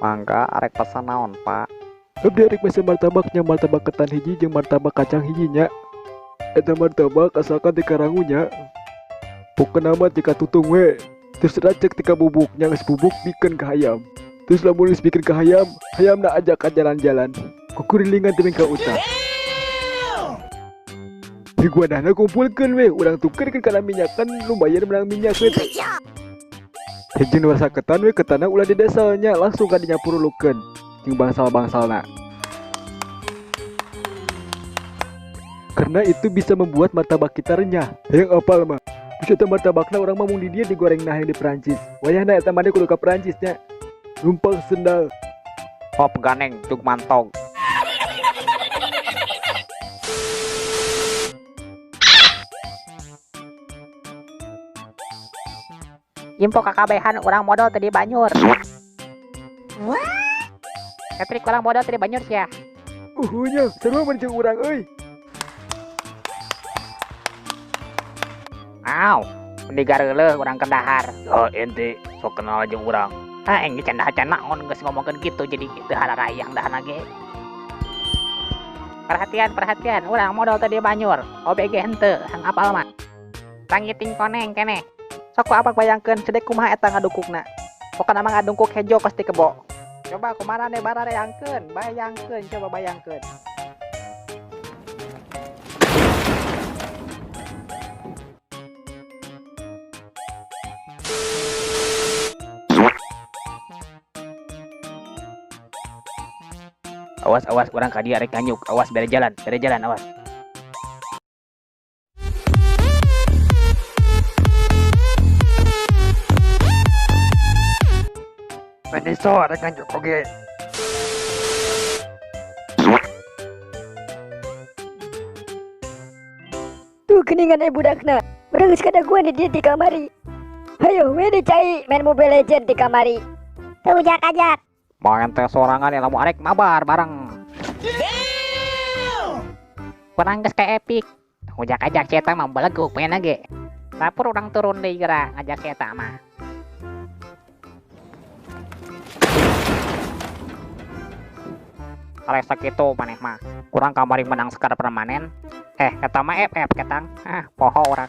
Mangga arek pesan naon Pak? Abdi arek mesen martabaknya, martabak ketan hiji jeung martabak kacang hijinya. Eta martabak asalkan ti karangunya. Pokona mah jika tutung we. Terus racek tika bubuknya geus bubuk bikin ke hayam. Terus lamun geus bikin ke hayam, hayamna ajak ka jalan-jalan. Kukurilingan teh ka utah. Di guadana kumpulkeun we, urang tukerkeun kana minyak kan lumayan menang minyak we. Hiji nu saketan we ketana ulah di desanya langsung ka dinya purulukeun jeung bangsal-bangsalna. Karena itu bisa membuat martabak kita renyah. Yang apal mah. Bisa eta martabakna urang mah mung di dieu digoreng nah yang di Perancis. Wayahna eta mah kudu ka Perancisnya. Numpang sendal. Hop ganeng tuk mantog. Info kakabehan orang modal tadi Banyur. Patrick orang modal tadi Banyur sia. Nya, seru mun jeung urang euy. Aw, mendigar leuleuh urang kendahar. Oh ente sok kenal jeung urang. Ah engge canda-canda naon geus ngomongkeun kitu jadi teu hararayang dahana ge. Perhatian, urang modal tadi Banyur. OBG henteu, hang apal mah. Tangiting koneng keneh. Sok ku abang bayangkeun sedek kumaha eta ngadungkukna. Pokona mah ngadungkuk hejo pasti kebo. Coba kumarane barareyangkeun, coba bayangkeun. Awas urang ka dieu arek nganyuk. Awas bere jalan awas. Meneso arek nganyuk oge. Tuh keningan budakna. Urang geus kadaguan di dieu di kamari. Hayo we dicai main Mobile Legend di kamari. Tuh jak-ajak. Main teh sorangan ya lamun arek mabar bareng. Kurang geus ka epic. Ujak ajak cetak mah beleguk main ge. Lapor urang turun deui geura ngajak cetak mah. Arek sakitu maneh mah. Kurang kamari menang sekar permanen. Eta mah FF ketang. Poho urang.